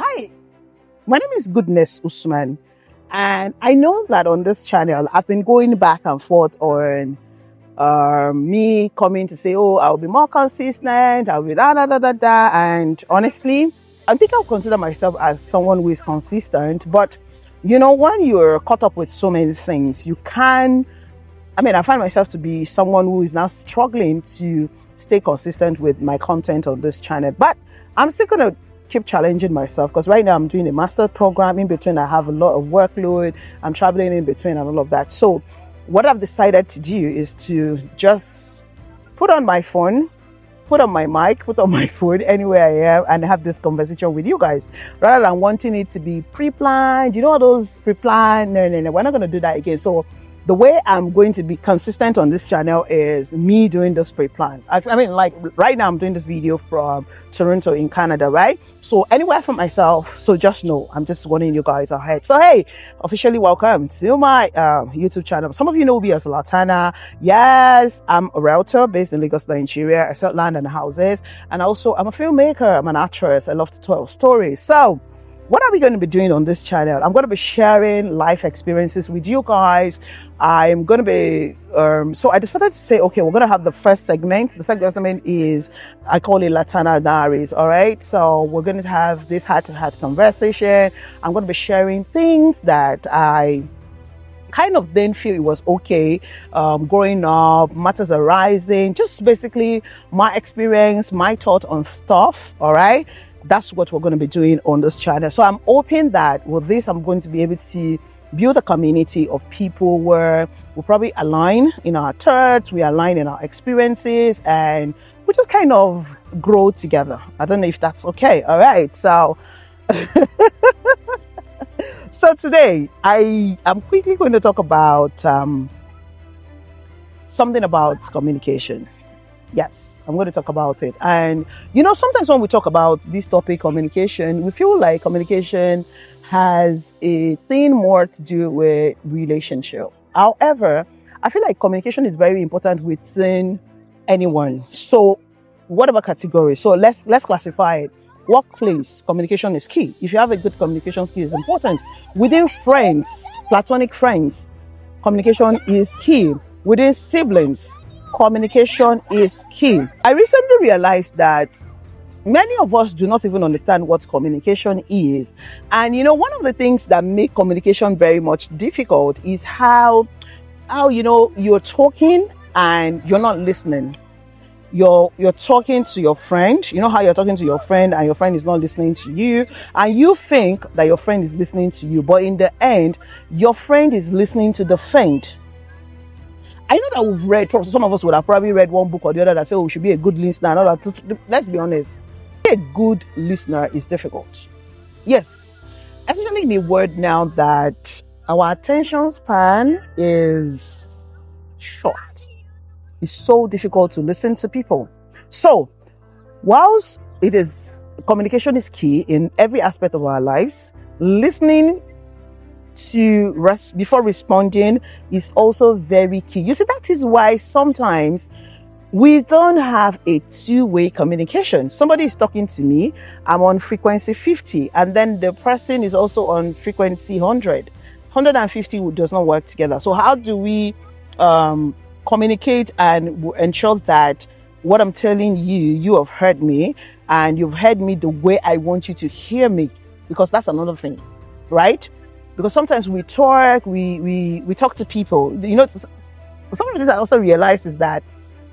Hi, my name is Goodness Usman, and I know that on this channel I've been going back and forth on me coming to say, oh, I'll be more consistent, I'll be da da da da da. And honestly, I think I'll consider myself as someone who is consistent. But when you're caught up with so many things, I find myself to be someone who is now struggling to stay consistent with my content on this channel. But I'm still going to keep challenging myself because right now I'm doing a master program. In between, I have a lot of workload. I'm traveling in between and all of that. So what I've decided to do is to just put on my phone, put on my mic, put on my phone anywhere I am and have this conversation with you guys rather than wanting it to be pre-planned. You know, all those pre-planned, no, we're not going to do that again. So the way I'm going to be consistent on this channel is me doing this pre-plan. Like right now I'm doing this video from Toronto in Canada, right? So anywhere from myself. So just know, I'm just warning you guys ahead. So hey, officially welcome to my YouTube channel. Some of you know me as LATANA. Yes, I'm a realtor based in Lagos, Nigeria. I sell land and houses. And also I'm a filmmaker. I'm an actress. I love to tell stories. So what are we going to be doing on this channel? I'm going to be sharing life experiences with you guys. I'm going to be, so I decided to say, okay, we're going to have the first segment. The second segment is, I call it LATANA Diaries, all right? So we're going to have this heart-to-heart conversation. I'm going to be sharing things that I kind of then feel it was okay growing up, matters arising, just basically my experience, my thought on stuff, all right? That's what we're going to be doing on this channel. So I'm hoping that with this, I'm going to be able to build a community of people where we probably align in our thoughts, we align in our experiences, and we just kind of grow together. I don't know if that's okay. All right. So, so today I am quickly going to talk about something about communication. Yes, I'm going to talk about it. And sometimes when we talk about this topic, communication, we feel like communication has a thing more to do with relationship. However, I feel like communication is very important within anyone. So whatever category. So let's classify it. Workplace, communication is key. If you have a good communication skill, it's important. Within friends, platonic friends, communication is key. Within siblings, communication is key. I recently realized that many of us do not even understand what communication is. And one of the things that make communication very much difficult is how you're talking and you're not listening. You're talking to your friend. You know how you're talking to your friend and your friend is not listening to you, and you think that your friend is listening to you, but in the end, your friend is listening to the friend. I know that we've read, some of us would have probably read one book or the other that says, oh, we should be a good listener. And all that. Let's be honest, a good listener is difficult. Yes, especially in a world now that our attention span is short. It's so difficult to listen to people. So, whilst communication is key in every aspect of our lives, listening before responding is also very key. You see, that is why sometimes we don't have a two-way communication. Somebody is talking to me, I'm on frequency 50, and then the person is also on frequency 100. 150 does not work together. So how do we communicate and ensure that what I'm telling you have heard me, and you've heard me the way I want you to hear me? Because that's another thing, right? Because sometimes we talk to people. Some of this I also realized is that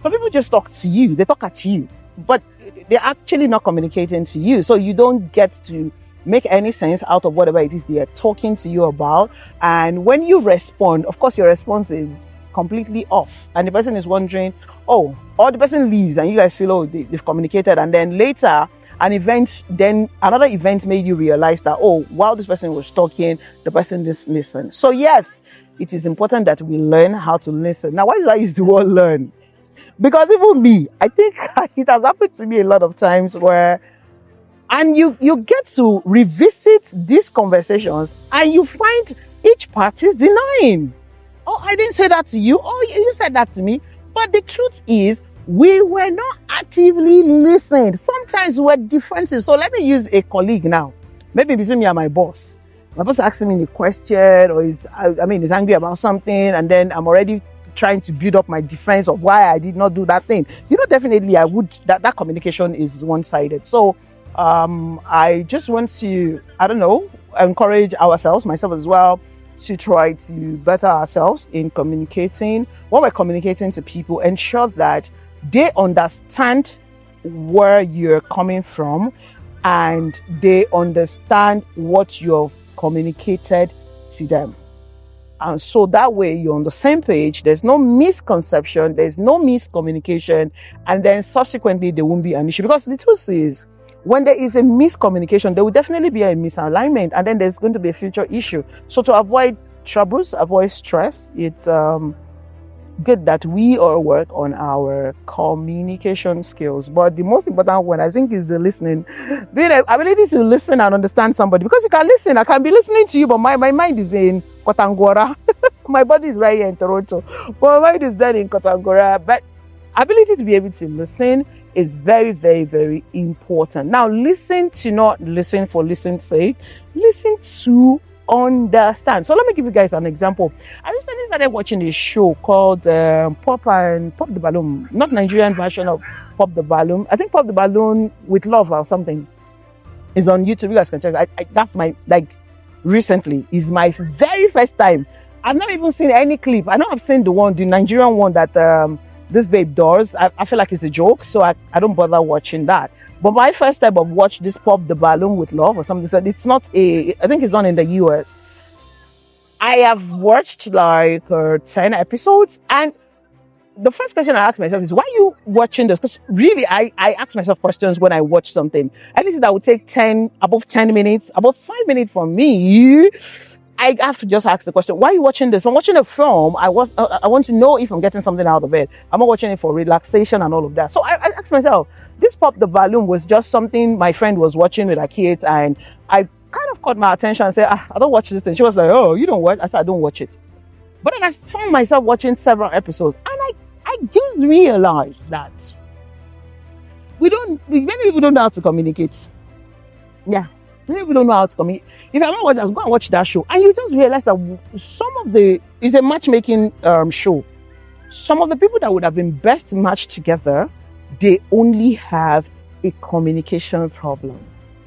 some people just talk to you. They talk at you, but they're actually not communicating to you. So you don't get to make any sense out of whatever it is they are talking to you about. And when you respond, of course, your response is completely off. And the person is wondering, oh, or the person leaves and you guys feel, oh, they've communicated. And then later, another event made you realize that, oh, while this person was talking, the person just listened. So yes, it is important that we learn how to listen. Now, why did I use the word learn? Because even me, I think it has happened to me a lot of times and you get to revisit these conversations and you find each party is denying. Oh, I didn't say that to you. Oh, you said that to me. But the truth is, we were not actively listened. Sometimes we're defensive. So let me use a colleague now. maybe between me and my boss. My boss asking me a question, or is angry about something, and then I'm already trying to build up my defense of why I did not do that thing. Definitely I would. That communication is one-sided. So I just want to, encourage ourselves, myself as well, to try to better ourselves in communicating. When we're communicating to people, ensure that they understand where you're coming from and they understand what you've communicated to them. And so that way you're on the same page, there's no misconception, there's no miscommunication, and then subsequently there won't be an issue. Because the truth is, when there is a miscommunication, there will definitely be a misalignment, and then there's going to be a future issue. So to avoid troubles, avoid stress, it's good that we all work on our communication skills. But the most important one, I think, is the listening. Being ability to listen and understand somebody. Because you can listen, I can be listening to you, but my mind is in Kotangora. My body is right here in Toronto, but my mind is there in Kotangora. But ability to be able to listen is very, very, very important. Now, listen to not listen for listen's sake. Listen to understand. So let me give you guys an example. I recently started watching a show called Pop the Balloon, not Nigerian version of Pop the Balloon. I think Pop the Balloon with Love or something is on YouTube. You guys can check. That's my, recently is my very first time. I've not even seen any clip. I know I've seen the Nigerian one that this babe does. I feel like it's a joke, so I don't bother watching that. But my first time I've watched this Pop the Balloon with Love or something, said it's not I think it's done in the US. I have watched 10 episodes, and the first question I ask myself is, why are you watching this? Because really, I ask myself questions when I watch something. Anything that would take above 10 minutes, above 5 minutes for me, I have to just ask the question, why are you watching this? If I'm watching a film, I want to know if I'm getting something out of it. I'm not watching it for relaxation and all of that. So I asked myself, this Pop the Balloon was just something my friend was watching with her kids, and I kind of caught my attention and said, I don't watch this thing. She was like, oh, you don't watch? I said, I don't watch it. But then I found myself watching several episodes, and I just realized that many people don't know how to communicate. Yeah. Many people don't know how to communicate. If I'm not watching, I'll go and watch that show. And you just realize that it's a matchmaking show. Some of the people that would have been best matched together, they only have a communication problem.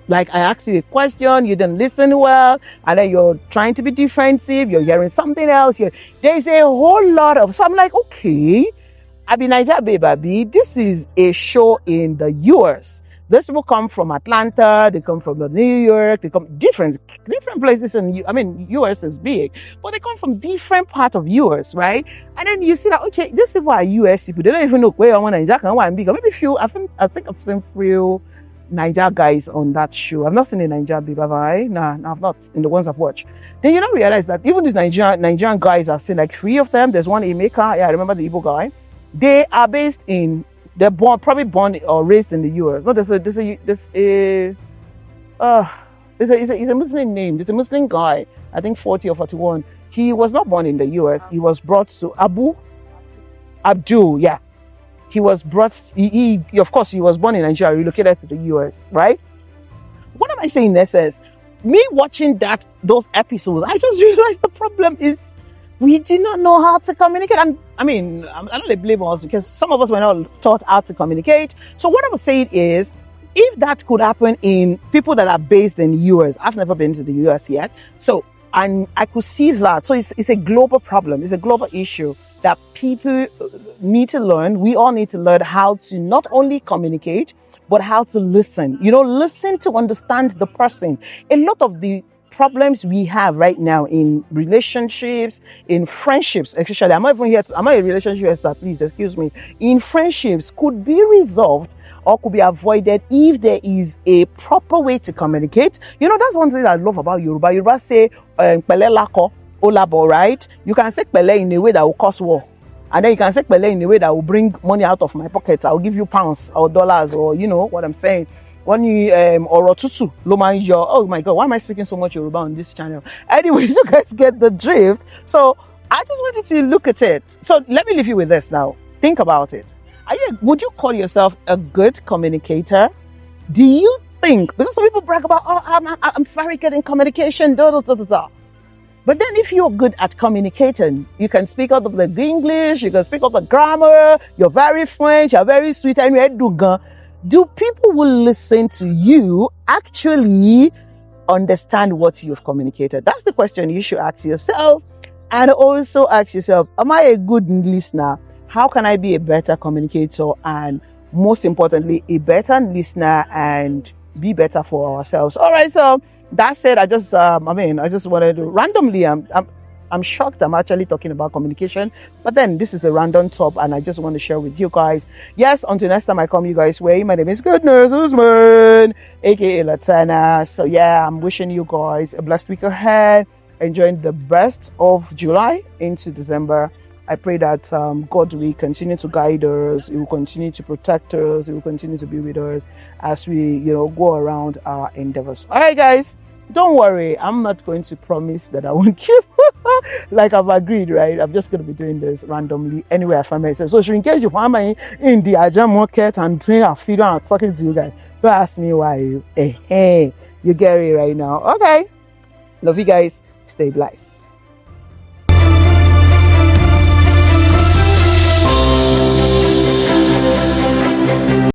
Like, I asked you a question, you didn't listen well, and then you're trying to be defensive, you're hearing something else. There's a whole lot of, so I'm like, okay, Naija Baby, this is a show in the US. These people come from Atlanta, they come from New York, they come different places. US is big, but they come from different parts of US, right? And then you see that, okay, these people are US people. They don't even know where I want Nigeria and why I'm big. Maybe I think I've seen few Niger guys on that show. I've not seen a Niger babe, have I? Nah, I've not, in the ones I've watched. Then you don't realize that even these Nigerian guys, I've seen like 3 of them. There's one Emeka, I remember the Igbo guy. They are they're probably born or raised in the US. No, there's a Muslim name. There's a Muslim guy, I think 40 or 41. He was not born in the US. He was brought to Abdul, yeah. He was brought, of course, he was born in Nigeria, relocated to the US, right? What am I saying in essence? Me watching those episodes, I just realized the problem is we did not know how to communicate. And I don't blame us, because some of us were not taught how to communicate. So what I was saying is, if that could happen in people that are based in the US, I've never been to the US yet. So, and I could see that. So it's a global problem. It's a global issue that people need to learn. We all need to learn how to not only communicate, but how to listen. Listen to understand the person. A lot of the problems we have right now in relationships, in friendships, especially, I'm not a relationship expert, please excuse me, in friendships could be resolved or could be avoided if there is a proper way to communicate. That's one thing I love about Yoruba. Yoruba say, pele lako, olabo, right? You can say pele in a way that will cause war. And then you can say pele in a way that will bring money out of my pocket. I'll give you pounds or dollars, or you know what I'm saying. When you or tutu, oh my God, why am I speaking so much Yoruba on this channel? Anyways, you guys get the drift. So I just wanted to look at it. So let me leave you with this now. Think about it. Would you call yourself a good communicator? Do you think, because some people brag about, oh, I'm very good in communication, da, da, da, da, da. But then if you're good at communicating, you can speak out of the English, you can speak out the grammar, you're very French, you're very sweet, and you're Dugan. Do people who listen to you actually understand what you've communicated? That's the question you should ask yourself. And also ask yourself, am I a good listener? How can I be a better communicator? And most importantly, a better listener and be better for ourselves. All right, so that said, I just wanted to randomly, I'm shocked I'm actually talking about communication, but then this is a random top and I just want to share with you guys. Yes, until next time I come you guys' way, my name is Goodness Usman, aka LATANA. So yeah, I'm wishing you guys a blessed week ahead, enjoying the best of July into December. I pray that God will continue to guide us, He will continue to protect us, He will continue to be with us as we, go around our endeavors. All right, guys, don't worry. I'm not going to promise that I won't keep like I've agreed, right? I'm just going to be doing this randomly anywhere I find myself. So in case you find me in the Ajah market and doing a video and talking to you guys, don't ask me why. You get it right now. Okay. Love you guys. Stay blessed.